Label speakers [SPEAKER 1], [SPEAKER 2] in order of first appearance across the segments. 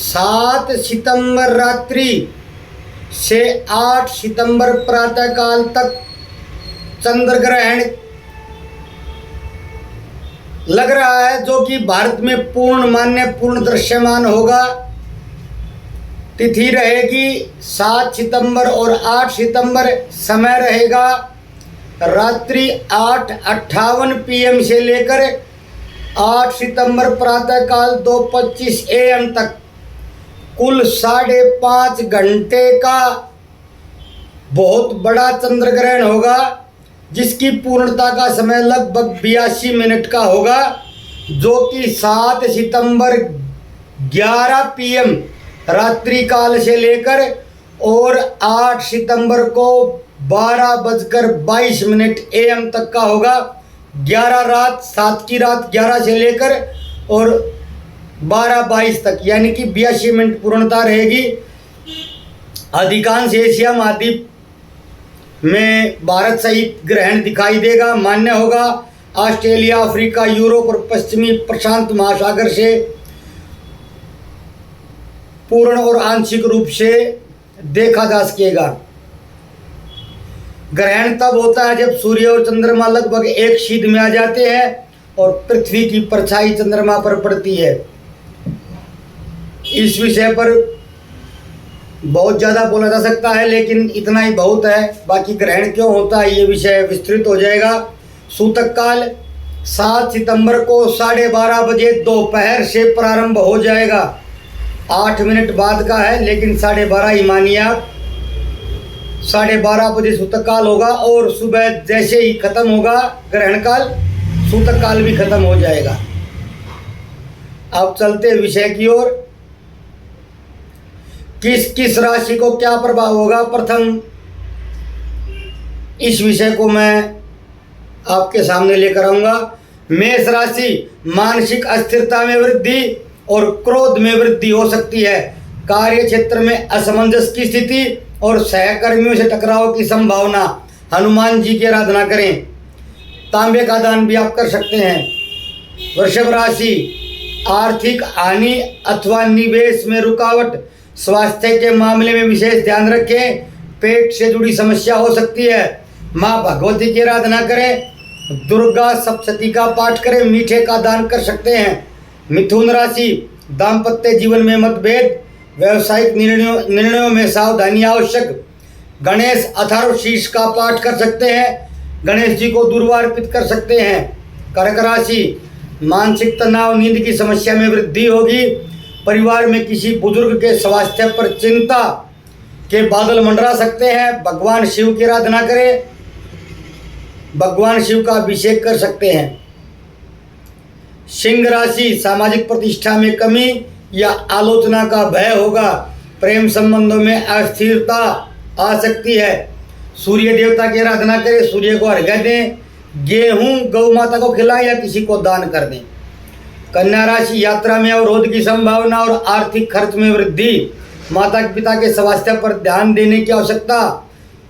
[SPEAKER 1] 7 सितंबर रात्रि से 8 सितंबर प्रातःकाल तक चंद्र ग्रहण लग रहा है, जो कि भारत में पूर्ण मान्य पूर्ण दृश्यमान होगा। तिथि रहेगी 7 सितंबर और 8 सितंबर। समय रहेगा रात्रि 8:58 PM से लेकर 8 सितंबर प्रातःकाल 2:25 AM तक कुल 5.5 घंटे का बहुत बड़ा चंद्र ग्रहण होगा, जिसकी पूर्णता का समय लगभग 82 मिनट का होगा, जो कि 7 सितंबर 11 PM रात्रि काल से लेकर और 8 सितंबर को 12:22 AM तक का होगा। 11 रात 7 की रात 11 से लेकर और 12:22 तक, यानी कि 82 मिनट पूर्णता रहेगी। अधिकांश एशिया महाद्वीप में भारत सहित ग्रहण दिखाई देगा, मान्य होगा। ऑस्ट्रेलिया, अफ्रीका, यूरोप और पश्चिमी प्रशांत महासागर से पूर्ण और आंशिक रूप से देखा जा सकेगा। ग्रहण तब होता है जब सूर्य और चंद्रमा लगभग एक सीध में आ जाते हैं और पृथ्वी की परछाई चंद्रमा पर पड़ती है। इस विषय पर बहुत ज़्यादा बोला जा सकता है, लेकिन इतना ही बहुत है। बाकी ग्रहण क्यों होता है ये विषय विस्तृत हो जाएगा। सूतक काल 7 सितंबर को 12:30 बजे दोपहर से प्रारंभ हो जाएगा। 8 मिनट बाद का है, लेकिन 12:30 ही मानिए आप। 12:30 बजे सूतक काल होगा और सुबह जैसे ही खत्म होगा ग्रहण काल, सूतक काल भी खत्म हो जाएगा। अब चलते विषय की ओर। किस किस राशि को क्या प्रभाव होगा, प्रथम इस विषय को मैं आपके सामने लेकर आऊंगा। मेष राशि, मानसिक अस्थिरता में वृद्धि और क्रोध में वृद्धि हो सकती है। कार्य क्षेत्र में असमंजस की स्थिति और सहकर्मियों से टकराव की संभावना। हनुमान जी की आराधना करें। तांबे का दान भी आप कर सकते हैं। वृषभ राशि, आर्थिक हानि अथवा निवेश में रुकावट। स्वास्थ्य के मामले में विशेष ध्यान रखें। पेट से जुड़ी समस्या हो सकती है। माँ भगवती की आराधना करें। दुर्गा सप्तशती का पाठ करें। मीठे का दान कर सकते हैं। मिथुन राशि, दाम्पत्य जीवन में मतभेद, व्यावसायिक निर्णयों में सावधानी आवश्यक। गणेश अथर्वशीर्ष का पाठ कर सकते हैं। गणेश जी को दुर्वा अर्पित कर सकते हैं। कर्क राशि, मानसिक तनाव, नींद की समस्या में वृद्धि होगी। परिवार में किसी बुजुर्ग के स्वास्थ्य पर चिंता के बादल मंडरा सकते हैं। भगवान शिव की आराधना करें। भगवान शिव का अभिषेक कर सकते हैं। सिंह राशि, सामाजिक प्रतिष्ठा में कमी या आलोचना का भय होगा। प्रेम संबंधों में अस्थिरता आ सकती है। सूर्य देवता की आराधना करें। सूर्य को अर्घ्य दें। गेहूं गौ माता को खिलाएं या किसी को दान कर दें। कन्या राशि, यात्रा में अवरोध की संभावना और आर्थिक खर्च में वृद्धि। माता पिता के स्वास्थ्य पर ध्यान देने की आवश्यकता।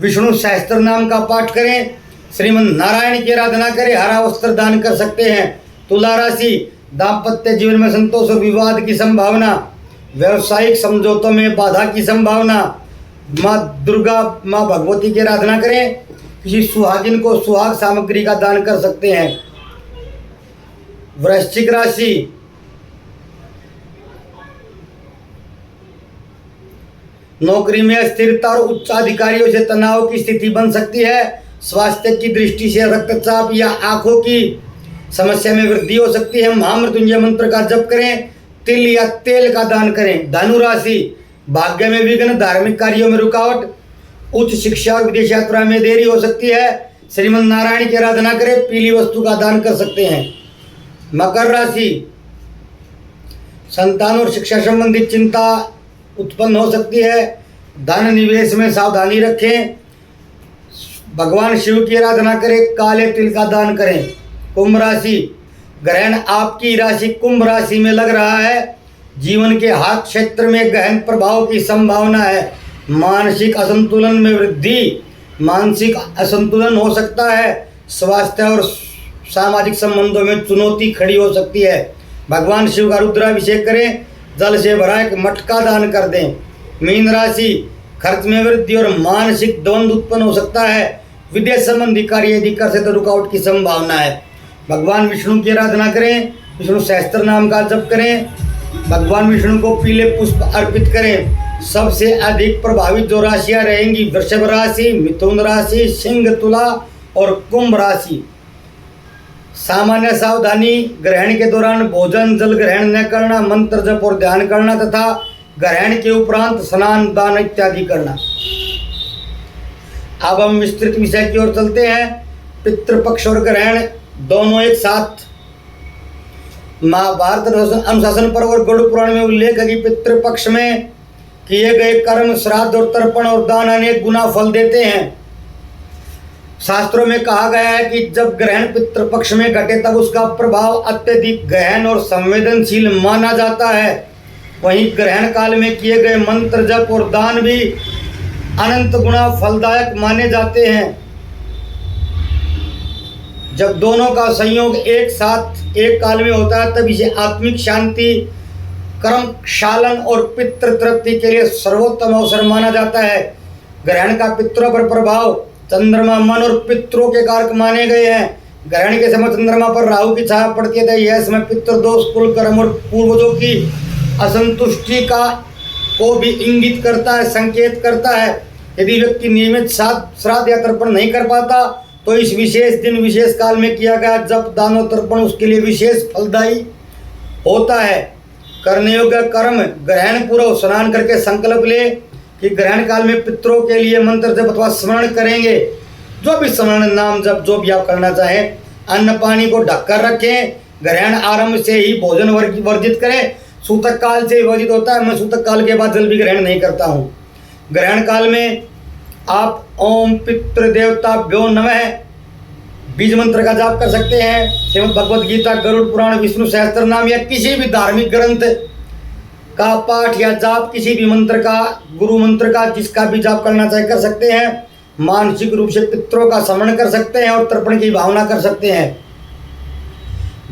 [SPEAKER 1] विष्णु सहस्त्र नाम का पाठ करें। श्रीमन नारायण की आराधना करें। हरा वस्त्र दान कर सकते हैं। तुला राशि, दाम्पत्य जीवन में संतोष और विवाद की संभावना। व्यवसायिक समझौतों में बाधा की संभावना। माँ दुर्गा, माँ भगवती की आराधना करें। किसी सुहागिन को सुहाग सामग्री का दान कर सकते हैं। वृश्चिक राशि, नौकरी में अस्थिरता और उच्च अधिकारियों से तनाव की स्थिति बन सकती है। स्वास्थ्य की दृष्टि से रक्तचाप या आंखों की समस्या में वृद्धि हो सकती है। महामृत्युंजय मंत्र का जप करें। तिल या तेल का दान करें। धनु राशि, भाग्य में विघ्न, धार्मिक कार्यों में रुकावट, उच्च शिक्षा और विदेश यात्रा में देरी हो सकती है। श्रीमन नारायण की आराधना करें। पीली वस्तु का दान कर सकते हैं। मकर राशि, संतान और शिक्षा संबंधित चिंता उत्पन्न हो सकती है। धन निवेश में सावधानी रखें। भगवान शिव की आराधना करें। काले तिल का दान करें। कुंभ राशि, ग्रहण आपकी राशि कुंभ राशि में लग रहा है। जीवन के हर क्षेत्र में गहन प्रभाव की संभावना है। मानसिक असंतुलन में वृद्धि, मानसिक असंतुलन हो सकता है। स्वास्थ्य और सामाजिक संबंधों में चुनौती खड़ी हो सकती है। भगवान शिव का रुद्राभिषेक करें। जल से भरा एक मटका दान कर दें। मीन राशि, खर्च में वृद्धि और मानसिक द्वंद्व उत्पन्न हो सकता है। विदेश संबंधी कार्य यदि कर से तो रुकावट की संभावना है। भगवान विष्णु की आराधना करें, विष्णु सहस्त्र नाम का जप करें, भगवान विष्णु को पीले पुष्प अर्पित करें। सबसे अधिक प्रभावित जो राशियां रहेंगी वृषभ राशि, मिथुन राशि, सिंह, तुला और कुंभ राशि। सामान्य सावधानी, ग्रहण के दौरान भोजन जल ग्रहण न करना, मंत्र जप और ध्यान करना तथा ग्रहण के उपरांत स्नान दान इत्यादि करना। अब हम विस्तृत विषय की ओर चलते हैं। पितृपक्ष और ग्रहण दोनों एक साथ। महाभारत अनुशासन पर्व और गरुड़ पुराण में उल्लेख है कि पितृपक्ष में किए गए कर्म, श्राद्ध और तर्पण और दान अनेक गुना फल देते हैं। शास्त्रों में कहा गया है कि जब ग्रहण पितृपक्ष में घटे तब उसका प्रभाव अत्यधिक गहन और संवेदनशील माना जाता है। वहीं ग्रहण काल में किए गए मंत्र जप और दान भी अनंत गुना फलदायक माने जाते हैं। जब दोनों का संयोग एक साथ एक काल में होता है तब इसे आत्मिक शांति, कर्म क्षालन और पितृ तृप्ति के लिए सर्वोत्तम अवसर माना जाता है। ग्रहण का पितरों पर प्रभाव, चंद्रमा मन और पितरों के कारक माने गए हैं। ग्रहण के समय चंद्रमा पर राहु की छाया पड़ती है, यह समय पितृदोष, कुल कर्म और पूर्वजों की असंतुष्टि को भी इंगित करता है, संकेत करता है। यदि व्यक्ति नियमित श्राद्ध या तर्पण नहीं कर पाता तो इस विशेष दिन विशेष काल में किया गया जप, दान और तर्पण उसके लिए विशेष फलदायी होता है। करने योग्य कर्म, ग्रहण पूर्व स्नान करके संकल्प ले कि ग्रहण काल में पितरों के लिए मंत्र जप अथवा स्मरण करेंगे। जो भी स्मरण, नाम जप जो भी आप करना चाहें। अन्न पानी को ढककर रखें। ग्रहण आरंभ से ही भोजन वर्जित करें। सूतक काल से वर्जित होता है। मैं सूतक काल के बाद जल भी ग्रहण नहीं करता हूँ। ग्रहण काल में आप ओम पितृदेवताभ्यो नमः बीज मंत्र का जाप कर सकते हैं। श्रीमद् भगवद गीता, गरुड़ पुराण, विष्णु सहस्त्र नाम या किसी भी धार्मिक ग्रंथ का पाठ या जाप, किसी भी मंत्र का, गुरु मंत्र का, जिसका भी जाप करना चाहे कर सकते हैं। मानसिक रूप से पितरों का स्मरण कर सकते हैं और तर्पण की भावना कर सकते हैं।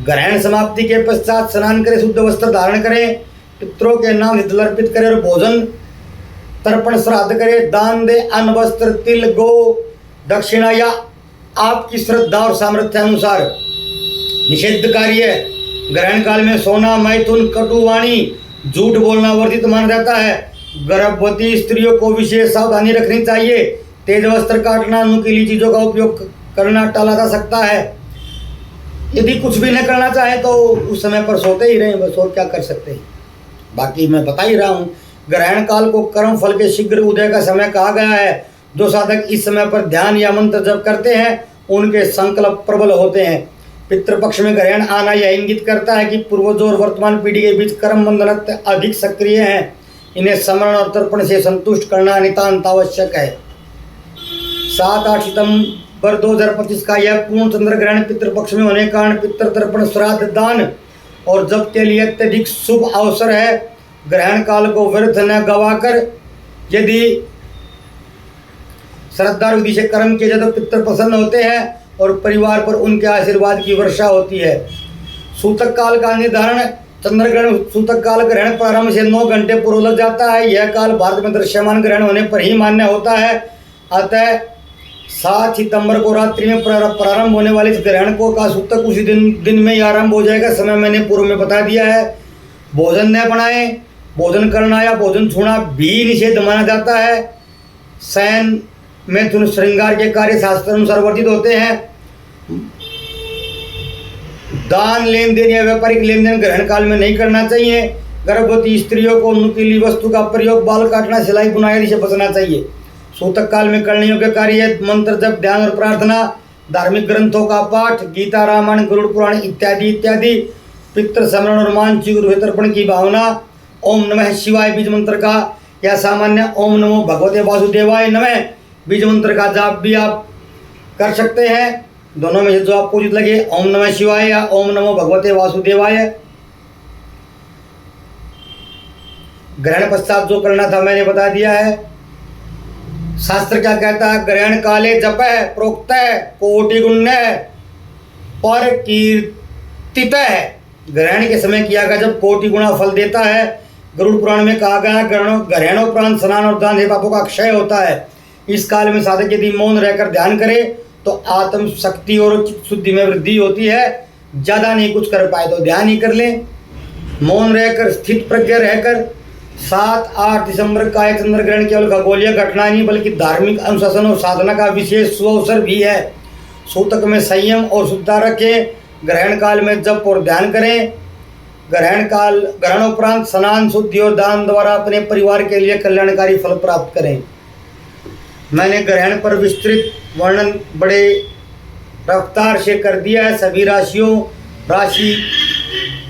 [SPEAKER 1] ग्रहण समाप्ति के पश्चात स्नान करें, शुद्ध वस्त्र धारण करें, पितरों के नाम से जल अर्पित करें और भोजन तर्पण श्राद्ध करें। दान दे, अन्न, वस्त्र, तिल, गो, दक्षिणा या आपकी श्रद्धा और सामर्थ्य अनुसार। निषिद्ध कार्य, ग्रहण काल में सोना, मैथुन, कटुवाणी, झूठ बोलना वर्जित माना जाता है। गर्भवती स्त्रियों को विशेष सावधानी रखनी चाहिए। तेज वस्त्र काटना, नुकीली चीजों का उपयोग करना टाला जा सकता है। यदि कुछ भी न करना चाहे तो उस समय पर सोते ही रहें, बस और क्या कर सकते हैं। बाकी मैं बता ही रहा हूँ, ग्रहण काल को कर्म फल के शीघ्र उदय का समय कहा गया है। जो साधक इस समय पर ध्यान या मंत्र जप करते हैं उनके संकल्प प्रबल होते हैं। पितृपक्ष में ग्रहण आना यह इंगित करता है कि पूर्वजों और वर्तमान पीढ़ी के बीच कर्म बंधन अधिक सक्रिय हैं। इन्हें स्मरण और तर्पण से संतुष्ट करना नितांत आवश्यक है। 7-8 सितंबर 2025 का यह पूर्ण चंद्र ग्रहण पितृपक्ष में होने के कारण पितृ तर्पण, श्राद्ध, दान और जप के लिए अत्यधिक शुभ अवसर है। ग्रहण काल को व्यर्थ न गवाकर यदि श्रद्धा विधि से कर्म किए जाए तो पितृ प्रसन्न होते हैं और परिवार पर उनके आशीर्वाद की वर्षा होती है। सूतक काल का निर्धारण, चंद्र ग्रहण सूतक काल ग्रहण प्रारंभ से 9 घंटे पूर्व लग जाता है। यह काल भारत में दृश्यमान ग्रहण होने पर ही मान्य होता है। अतः 7 सितंबर को रात्रि में प्रारंभ होने वाले इस ग्रहण को का सूतक उसी दिन में ही आरंभ हो जाएगा। समय मैंने पूर्व में बता दिया है। भोजन न बनाएं, भोजन करना या भोजन छूना भी निषेध माना जाता है। शयन, मैथुन, श्रृंगार के कार्य शास्त्र अनुसार वर्जित होते हैं। दान, लेन देन या व्यापारिक लेन देन ग्रहण काल में नहीं करना चाहिए। गर्भवती स्त्रियों को नुकीली वस्तु का प्रयोग, बाल काटना, सिलाई बुनाई आदि से बचना चाहिए। सूतक काल में करने योग्य कार्य मंत्र जप, ध्यान और प्रार्थना, धार्मिक ग्रंथों का पाठ, गीता, रामायण, गरुड़ पुराण इत्यादि इत्यादि। पितृ स्मरण और मानसिक रूप से तर्पण की भावना। ओम नमः शिवाय बीज मंत्र का या सामान्य ओम नमो भगवते वासुदेवाय नमः बीज मंत्र का जाप भी आप कर सकते हैं। दोनों में से जो आपको उचित लगे, ओम नमः शिवाय या ओम नमो भगवते वासुदेवाय। ग्रहण पश्चात जो करना था मैंने बता दिया है। शास्त्र क्या कहता है? ग्रहण काले जप प्रोक्त कोटि गुण्य पर कीर्तित है। ग्रहण के समय किया गया जब कोटि गुणा फल देता है। गरुड़ पुराण में कहा गया है ग्रहणोपरांत स्नान और दान से पापों का क्षय होता है। इस काल में साधक यदि मौन रहकर ध्यान करे तो आत्म शक्ति और चित्त शुद्धि में वृद्धि होती है। ज़्यादा नहीं कुछ कर पाए तो ध्यान ही कर लें। मौन रहकर स्थित प्रज्ञ रहकर 7-8 दिसंबर का चंद्र ग्रहण केवल खगोलीय घटना नहीं बल्कि धार्मिक अनुशासन और साधना का विशेष सुअवसर भी है। सूतक में संयम और शुद्धता रखें। ग्रहण काल में जप और ध्यान करें। ग्रहणोपरांत स्नान शुद्धि और दान द्वारा अपने परिवार के लिए कल्याणकारी फल प्राप्त करें। मैंने ग्रहण पर विस्तृत वर्णन बड़े रफ्तार से कर दिया है। सभी राशि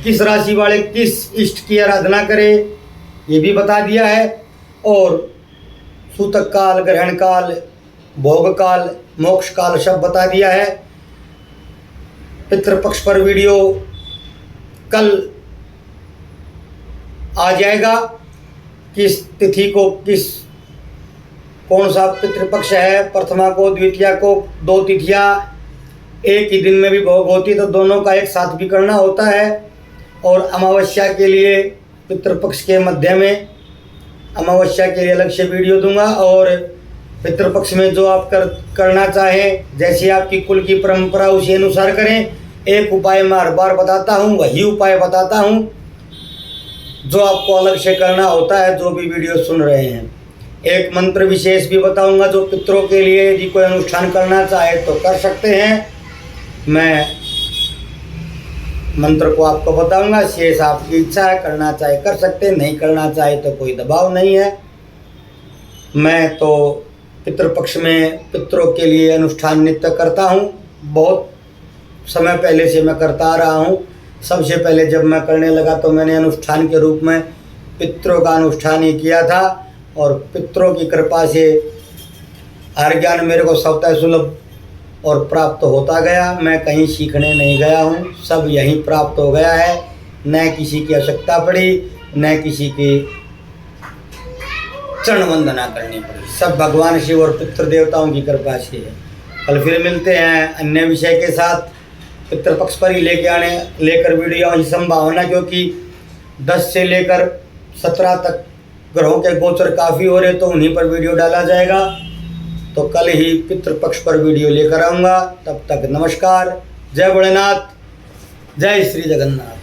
[SPEAKER 1] किस राशि वाले किस इष्ट की आराधना करें ये भी बता दिया है। और सूतक काल, ग्रहण काल, भोग काल, मोक्ष काल सब बता दिया है। पितृपक्ष पर वीडियो कल आ जाएगा। किस तिथि को कौन सा पितृपक्ष है, प्रथमा को, द्वितीया को, 2 तिथियां एक ही दिन में भी भोग होती तो दोनों का एक साथ भी करना होता है। और अमावस्या के लिए पितृपक्ष के मध्य में अमावस्या के लिए अलग से वीडियो दूंगा। और पितृपक्ष में जो आप करना चाहें जैसे आपकी कुल की परंपरा उसी अनुसार करें। एक उपाय मैं हर बार बताता हूँ, वही उपाय बताता हूँ जो आपको अलग से करना होता है जो भी वीडियो सुन रहे हैं। एक मंत्र विशेष भी बताऊंगा जो पितरों के लिए यदि कोई अनुष्ठान करना चाहे तो कर सकते हैं। मैं मंत्र को आपको बताऊंगा, शेष आपकी इच्छा है, करना चाहे कर सकते हैं, नहीं करना चाहे तो कोई दबाव नहीं है। मैं तो पितृपक्ष में पितरों के लिए अनुष्ठान नित्य करता हूँ। बहुत समय पहले से मैं करता आ रहा हूँ। सबसे पहले जब मैं करने लगा तो मैंने अनुष्ठान के रूप में पितरों का अनुष्ठान ही किया था। और पितरों की कृपा से हर ज्ञान मेरे को स्वतः सुलभ और प्राप्त होता गया। मैं कहीं सीखने नहीं गया हूँ, सब यहीं प्राप्त हो गया है। न किसी की आवश्यकता पड़ी, न किसी की चरण वंदना करनी पड़ी, सब भगवान शिव और पितृ देवताओं की कृपा से है। कल फिर मिलते हैं अन्य विषय के साथ। पितृपक्ष पर ही लेकर वीडियो की संभावना, क्योंकि 10 से लेकर 17 तक ग्रहों के गोचर काफ़ी हो रहे तो उन्हीं पर वीडियो डाला जाएगा। तो कल ही पितृपक्ष पर वीडियो लेकर आऊँगा। तब तक नमस्कार। जय भोलेनाथ, जय श्री जगन्नाथ।